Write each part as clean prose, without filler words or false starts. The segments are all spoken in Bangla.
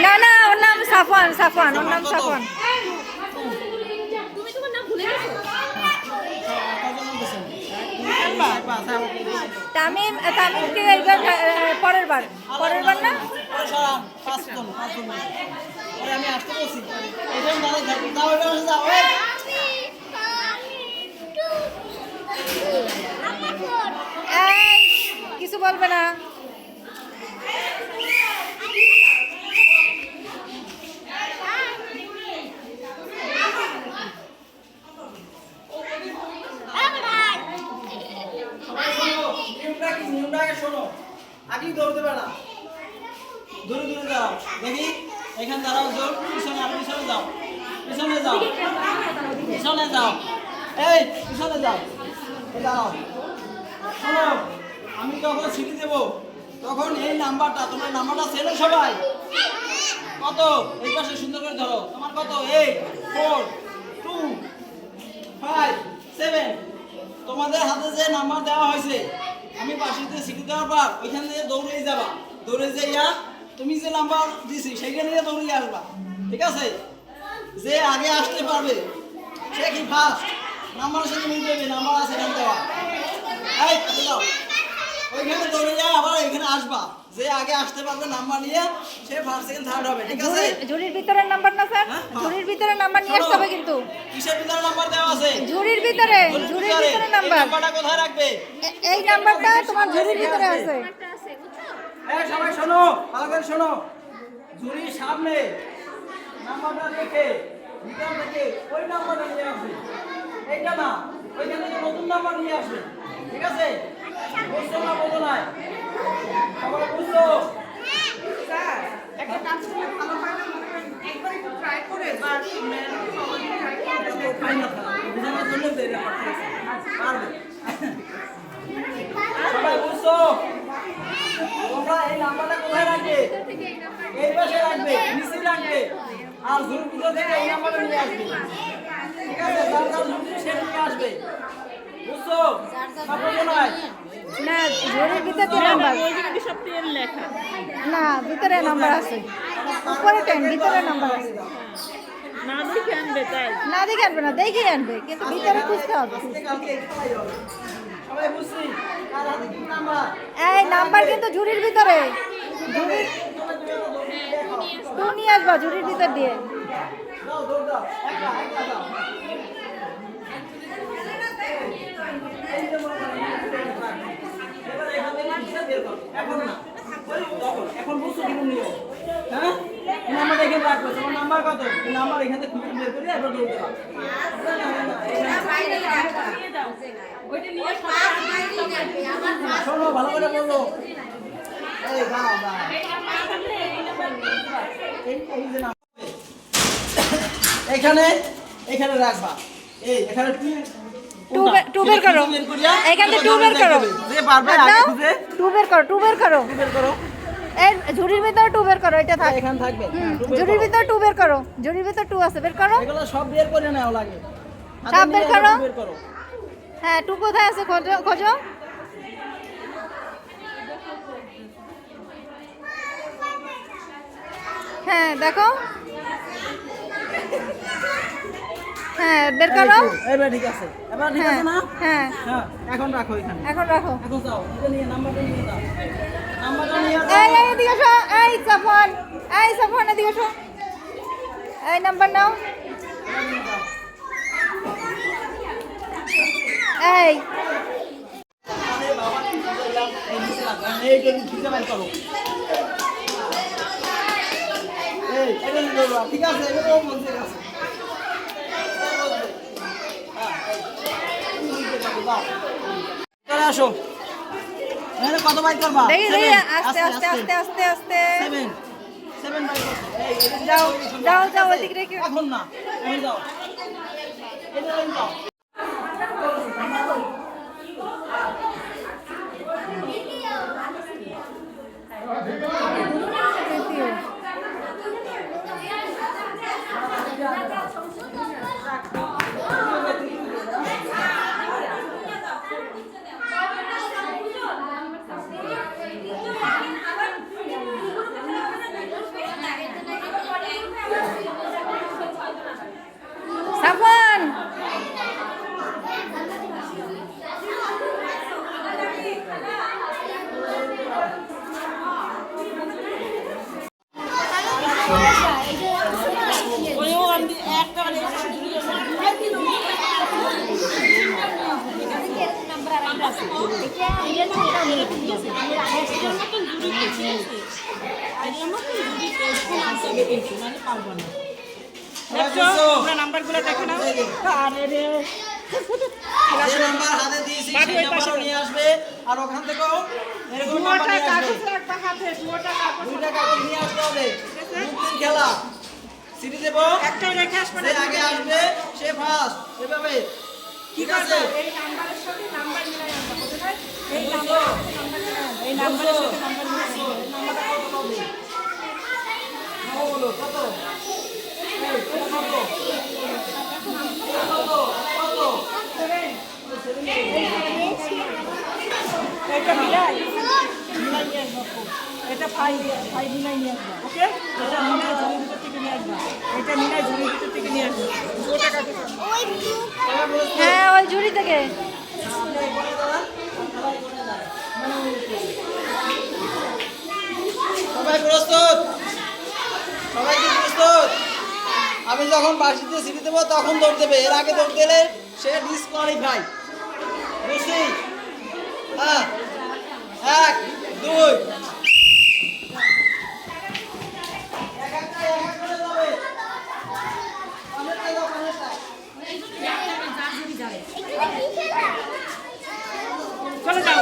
না না, ওর নাম সাফওয়ান, সাফওয়ান, ওর নাম সাফওয়ান। তামিম, তামিমকে এইবার পরের বার না? আমি আসতে বলছি কিছু বলবে না। শোনো, আগেই দৌড়তে পারা, দূরে দূরে যাও, দেখি এখানে দাঁড়াও, জোর পিছনে, পিছনে যাও, পিছনে যাও, পিছনে যাও, এই পিছনে যাও, দাঁড়াও। শোনো, আমি যখন সিটি দেবো তখন এই নাম্বারটা, তোমার নাম্বারটা চেনো সবাই? কত? এই পাশে সুন্দর করে ধরো। তোমার কত? 8 4 2 5 7। তোমাদের হাতে যে নাম্বার দেওয়া হয়েছে, আমি পাশে সিটি দেওয়ার পর ওইখান থেকে দৌড়ে যাবা, দৌড়ে যাইয়া তুমি যে নাম্বার দিছি সেইখানে নিয়ে দৌড়ে আসবা, ঠিক আছে? যে আগে আসতে পারবে সে কি ফার্স্ট নাম্বারের সাথে মিল দেবে, নাম্বার আছে এখানে দেওয়া। এই যাও, ওইখানে দৌড়ে যাও, আবার এখানে আসবা, যে আগে আসতে পারবে নাম্বার নিয়ে সে ফার্স্ট সেকেন্ড থার্ড হবে, ঠিক আছে? ঝুড়ির ভিতরের নাম্বার না স্যার? ঝুড়ির ভিতরে নাম্বার নিয়ে আসতে হবে কিন্তু। কিসের ভিতরে নাম্বার দেওয়া আছে? ঝুড়ির ভিতরে, ঝুড়ির ভিতরে নাম্বার। নাম্বারটা কোথায় রাখবে? এই নাম্বারটা তোমার ঝুড়ির ভিতরে আছে। এই সবাই শোনো, ভালো করে শোনো, ঝুড়ির সামনে নাম্বারটা রেখে ভিতর থেকে ওই নাম্বারটা নিয়ে আসবে, এইটা না, ওইখান থেকে নতুন নাম্বার নিয়ে আসবে, ঠিক আছে? বুঝছো না? বলো না, সবাই বুঝছো? স্যার একটা কাজ করলে ভালো হয় না, মনে করেন একবার একটু ট্রাই করে বা ম্যাডাম সবাই ট্রাই করে খাই না খারাপ বোঝানোর জন্য দেরি পারবে। সবাই বুঝছো? তোমরা এই নাম্বারটা কোথায় রাখবে? এই পাশে রাখবে, নিচে রাখবে, আর ঝুড়ির ভিতর থেকে এই নাম্বারটা নিয়ে আসবে, ঠিক আছে? যার যার ঝুড়ি সে নিয়ে আসবে, বুঝছো? সবাই নয় না, ঝুড়ির ভিতরে নাম্বার না, ভিতরে নাম্বার আছে, উপরে টেন, ভিতরে নাম্বার আছে। না দেখে আনবে তাই। না দেখে আনবে না, দেখে আনবে, কিন্তু ভিতরে খুঁজতে হবে। সবাই বুঝছি? কার হাতে কি নাম্বার? এই নাম্বার কিন্তু ঝুড়ির ভিতরে, ঝুড়ির তুই নিয়ে আসবা ঝুড়ির ভিতর দিয়ে। দাও, দৌড় দাও, একটা একটা দাও। এই যে মনে করেন, এবার এখান থেকে হিসাব বের করো। এখন না, এখন বুঝছো কি নিয়ম? হ্যাঁ, এই নাম্বারটা এখানে রাখবে। তোমার নাম্বার কত? এই নাম্বার এখান থেকে খুঁজে বের করে এবার দৌড় দাও। শোনো, ভালো করে বলো। এই দাও দাও, এই যে নাম্বার এখানে এখানে রাখবা। এই এখানে টু বের করো, এখান থেকে টু বের করো, যে পারবে আগে খুঁজে টু বের করো, টু বের করো, বের করো। এই ঝুড়ির ভিতরে টু বের করো, এটা থাক। এখানে থাকবে, ঝুড়ির ভিতরে টু বের করো, ঝুড়ির ভিতরে টু আছে, বের করো। এগুলো সব বের করে নাও লাগে। সব বের করো। বের করো। হ্যাঁ, টু কোথায় আছে খোঁজো, খোঁজো। হ্যাঁ দেখো, হ্যাঁ বের করো। এবার ঠিক আছে, এবার ঠিক আছে না? হ্যাঁ হ্যাঁ, এখন রাখো এখানে, এখন রাখো। এখন যাও, এটা নিয়ে নাম্বারটা নিয়ে যাও, নাম্বারটা নিয়ে যাও। এই এদিকে এসো, এই সাফওয়ান, এই সাফওয়ান এদিকে এসো, এই নাম্বার নাও। এই আরে বাবা, এই নিচে রাখো, এই যে খুঁজে বের করো। এই এটা নিয়ে যাও, ঠিক আছে? এটা তো বলছে আছে। চলে আসো, এখানে কত বাইক করবা? দেখি দেখি, 7, আস্তে আস্তে আস্তে আস্তে আস্তে 7 7 বাইক করো। এই যাও যাও যাও, ওইদিকে রেখে। এখন না, এখন যাও, এটা লাইন যাও। দেখছো তোমরা নাম্বারগুলো দেখে নাও আরে রে যে নাম্বার হাতে দিয়েছি বাবু, সেই ওই পাশে নাম্বারও নিয়ে আসবে আর ওখান থেকেও এরকম নাম্বার মোটা নিয়ে আসবে কাগজ রাখবা হাতে মোটা কাগজ দুইটা কাগজ নিয়ে আসতে হবে মুক্তির খেলা সিটি দেব একটাই রেখে আসবে যে আগে আসবে সে ফার্স্ট এভাবে ঠিক আছে এই নাম্বারের সাথে নাম্বার মিলাই আনবা কোথায় এই নাম্বার এই নাম্বারের সাথে নাম্বার মিলাই নাম্বারটা কত হবে নাও বলো কত এই কত কত এটা মিলাই মিলাই নিয়ে আসবা এটা ফাইভ মিলাই নিয়ে আসবা ওকে এটা মিলাই ঝুড়ির ভিতর থেকে নিয়ে আসবা এটা মিলাই ঝুড়ির ভিতর থেকে নিয়ে আসবা 2 টাকা দিবা হ্যাঁ ওই ঝুড়ি থেকে সবাই প্রস্তুত সবাই কি প্রস্তুত আমি যখন বাসিতে সিটি দেবো তখন দৌড় দেবে এর আগে দৌড় দিলে সে ডিসকোয়ালিফাই বুঝছি হ্যাঁ 1 2 চলে যাও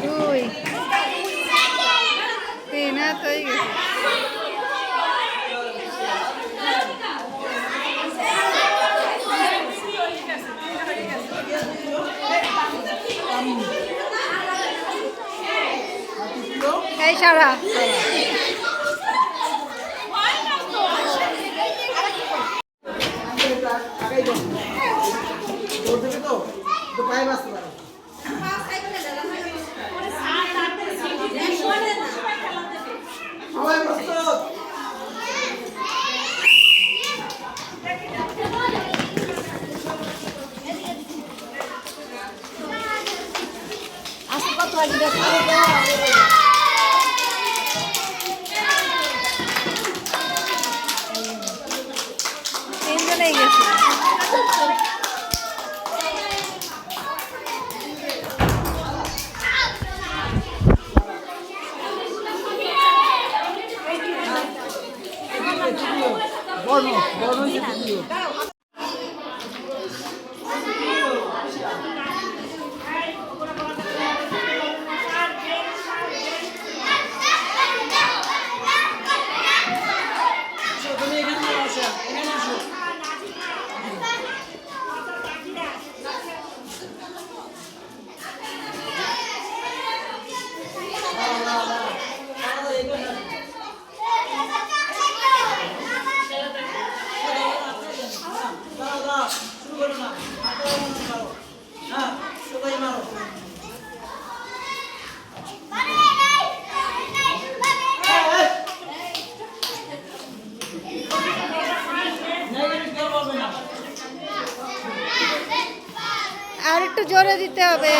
2 3 হাত হয়ে গেছে এই সারা দৌড় দেবে তো পায়ে বাঁচতে পারে সবাই প্রস্তুত তিনজনেই গেছে বর্ণ বর্ণ দিও তুমি এখানে আসো এখানে আসো শুরু করো না হ্যাঁ সবাই মারো আর একটু জোরে দিতে হবে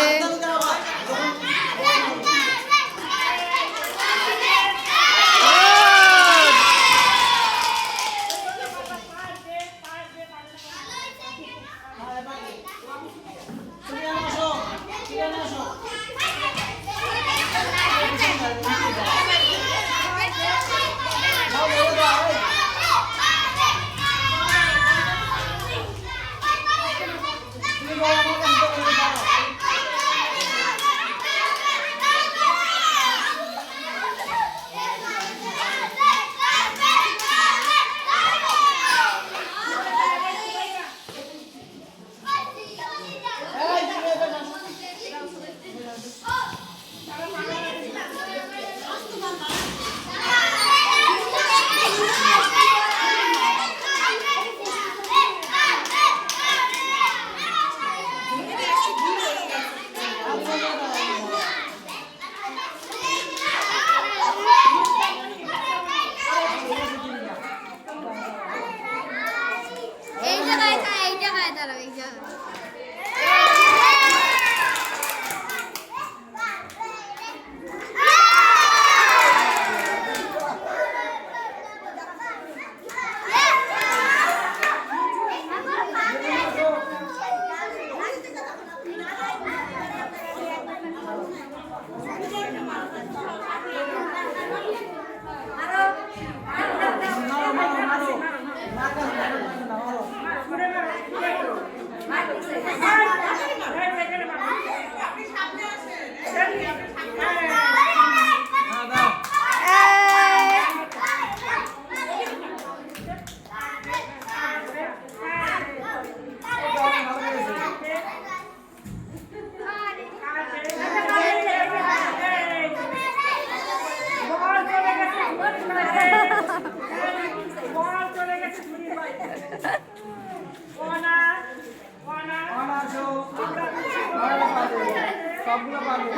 সবগুলো পারবে।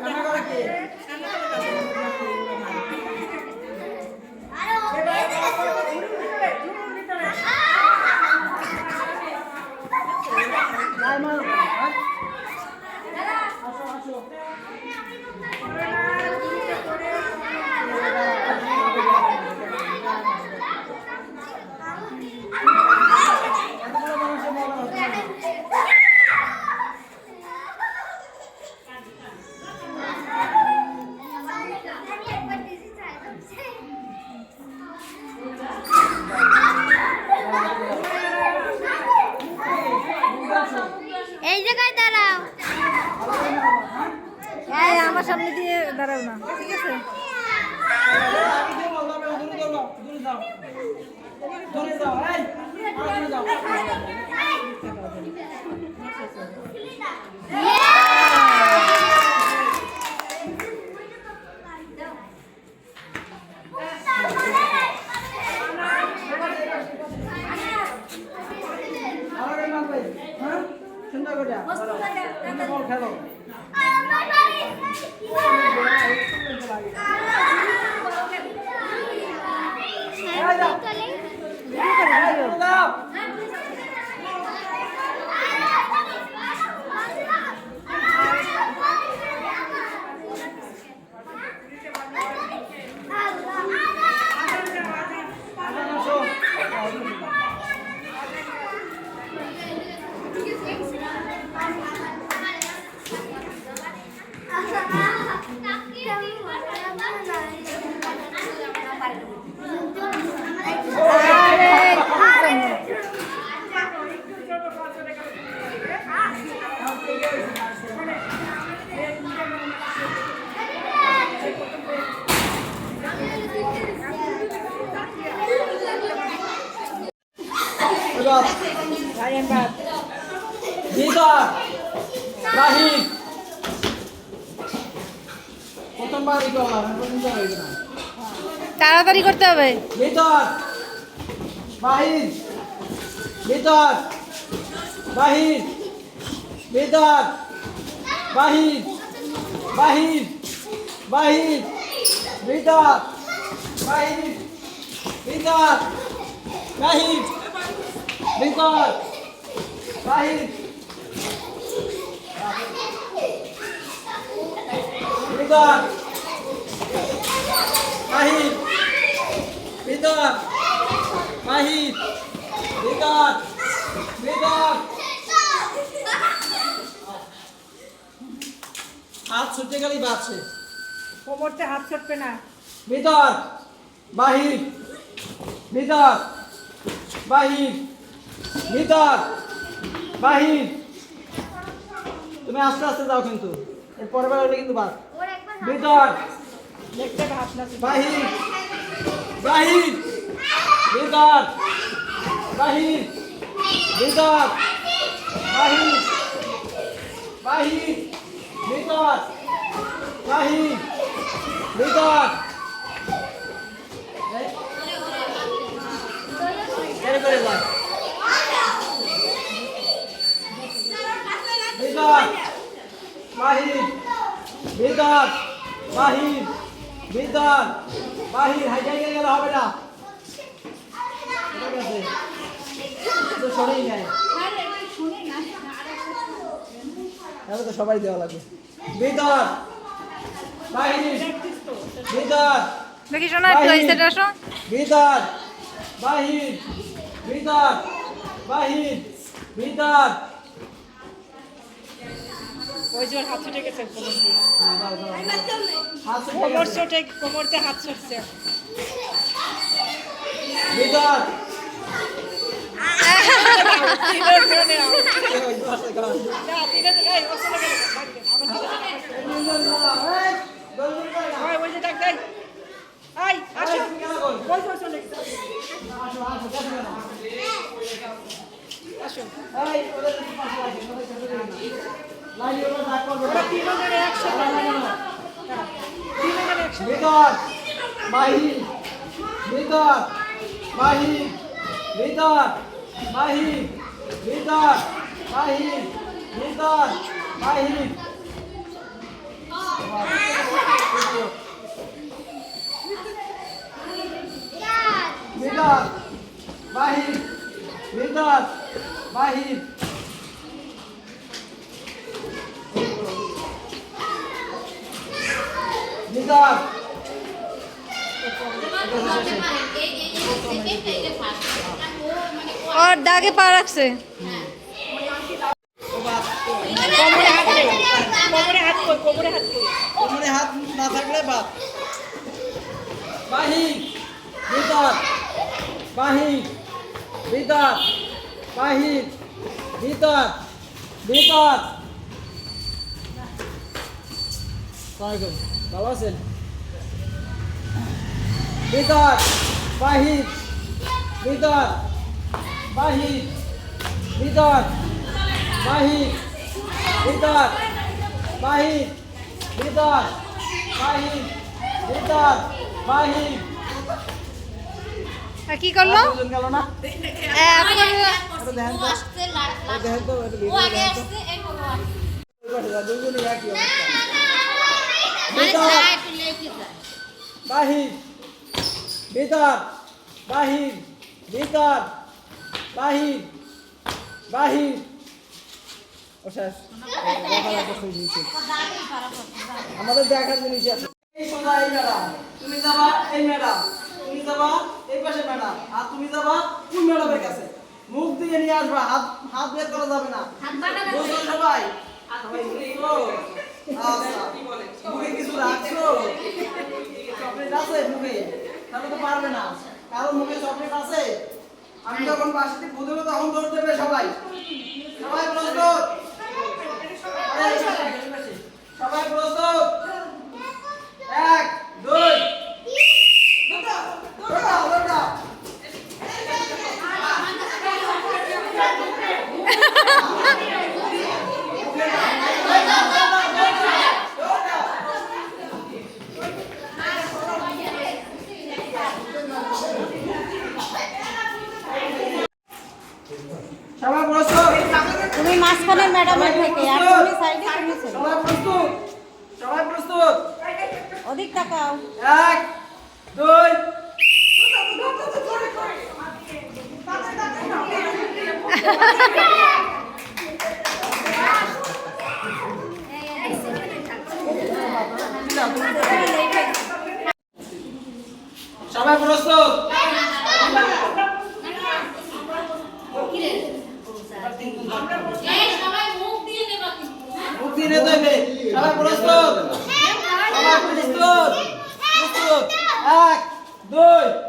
রান্না করে কে? গায়ে মারো না, হ্যাঁ? আসো, আসো। এতগুলো মানুষের মজা হচ্ছে না। এই জায়গায় দাঁড়াও। এই আমার সামনে দিয়ে দাঁড়াও না, ঠিক আছে? দূরে যাও, এই, দূরে যাও। আরে মারবে, হ্যাঁ? সুন্দর করে যা। তুমি বল খেলো। এই যাও। এই যাও। ভিতর বাহির প্রথমবার ই করলাম পর্যন্ত হইবে না তাড়াতাড়ি করতে হবে। ভিতর বাহির ভিতর বাহির ভিতর বাহির বাহির বাহির ভিতর বাহির ভিতর বাহির ভিতর বাহির ভিতর বাহির ভিতর বাহির ভিতর ভিতর হাত ছুটে গেলেই বাঁচছে কোমরতে হাত ছড়বে না। ভিতর বাহির ভিতর বাহির ভিতর বাহির তুমি আস্তে আস্তে যাও কিন্তু এর পরের বার হলে কিন্তু বাদ ভিতর দেখতে হাত না বাহির বাহির ভিতর বাহির ভিতর বাহির বাহির ভিতর বাহির ভিতর এই করে যায় ভিতর বাহির ভিতর বাহির ভিতর বাহির হাইটাই গেলে হবে না ঠিক আছে তো সরেই নেয় তাহলে তো সবাই দেওয়া লাগবে ভিতর বাহির ভিতর দেখি শোনা একটু এই সাইডে আসো। ভিতর বাহির ভিতর বাহির ভিতর ওই যে ওর হাত ছুটে গেছে কোমর দিয়ে। হাত ছুটে কোমর গেছে। ছুটে কোমরতে হাত ছুটছে। ভিতর তিনের জনে এই ওই পাশে গান। না তিনের এই ও চলে গেল বাড়িতে। আবার চলে গেল। এই নিজন বাবা, এই, দৌড় করে না। ওই যে ডাক দেই। আই আসো। এই, তুমি কেন করো? ওই যে চলে গেছে। আসো, আসো, দেখো কেন? আসো। এই, ওদের পাশে রাখি, ওদের সাথে দিন না। লাইন ওরা ডাক করবে। ওরা তিনজনে একসাথে দাঁড়া, দাঁড়া, দাঁড়া। বাহির ভিতর বাহির ভিতর বাহির ভিতর বাহির ভিতর বাহির ভিতর বাহির ভিতর বাহির ভিতর ওর দাগে পা রাখছে। কোমরে হাত কই, কোমরে হাত কই। কোমরে হাত না থাকলে বাদ বাহির ভিতর বাহির ভিতর বাহির ভিতর ভিতর ভালো আছেন ভিতর বাহির ভিতর বাহির ভিতর বাহির ভিতর বাহির ভিতর বাহির ভিতর বাহির আর কি করলো? দুজন গেল না এখন এটা দেখেন তো এটা দেখেন তো এটা ভিডিও দেখেন তো দুজনই একই অবস্থা ভিতর বাহির ভিতর বাহির ভিতর বাহির বাহির ও শেষ দেখার একটা জিনিস আমাদের দেখার জিনিস আছে এই সোজা এই ম্যাডাম তুমি যাবা এই ম্যাডাম তুমি যাবা এই পাশে ম্যাডাম আর তুমি যাবা কোন ম্যাডামের কাছে মুখ দিয়ে নিয়ে আসবা হাত হাত বের করা যাবে না বুঝছো সবাই সবাই বুঝছো আচ্ছা মুখে কিছু রাখছো চকলেট আছে মুখে তাহলে তো পারবে না কারো মুখে চকলেট আছে আমি যখন পাশে বুঝবো তখন দৌড় দেবে সবাই সবাই প্রস্তুত সবাই প্রস্তুত 1 2 দৌড়াও সবাই প্রস্তুত তুমি মাঝখানের ম্যাডামের থেকে আর তুমি সাইডে তুমি ছিল। সবাই প্রস্তুত সবাই প্রস্তুত ওদিক তাকাও। 1 2 সবাই প্রস্তুত মুখ দিয়ে নিতে হবে সবাই প্রস্তুত সবাই প্রস্তুত প্রস্তুত 1 2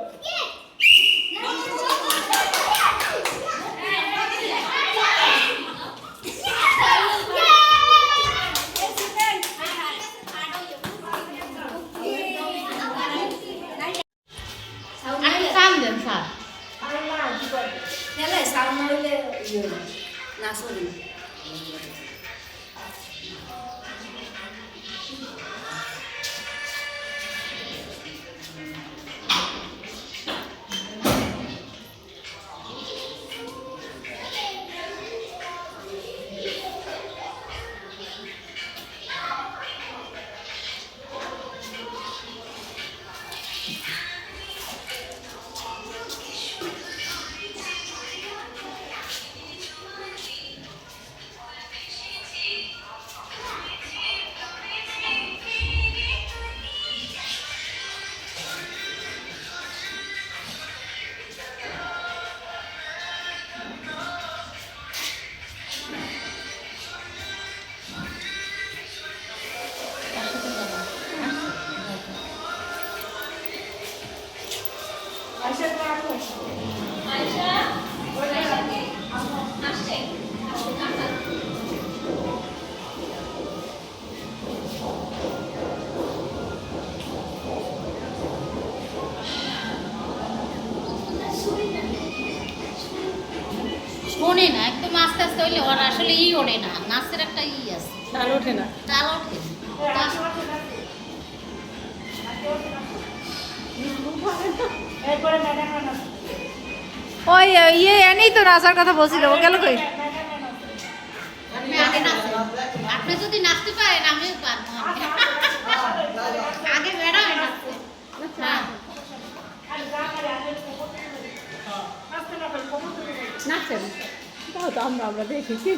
শোনে না একদম আস্তে আস্তে হইলে ওর আসলে ওঠে না নাচের একটা আছে তাল ওঠে না। তাল ওঠে এরপরে ম্যাডাম নাচ ওই ইয়ে এনেই তো নাচার কথা বলছিল, ও গেল কই? আপনি আগে নাচেন। আপনি যদি নাচতে পারেন আমিও পারবো। আগে ম্যাডাম নাচছে। হ্যাঁ। নাচতে না পারি কখন নাচেন। আমরা দেখেছি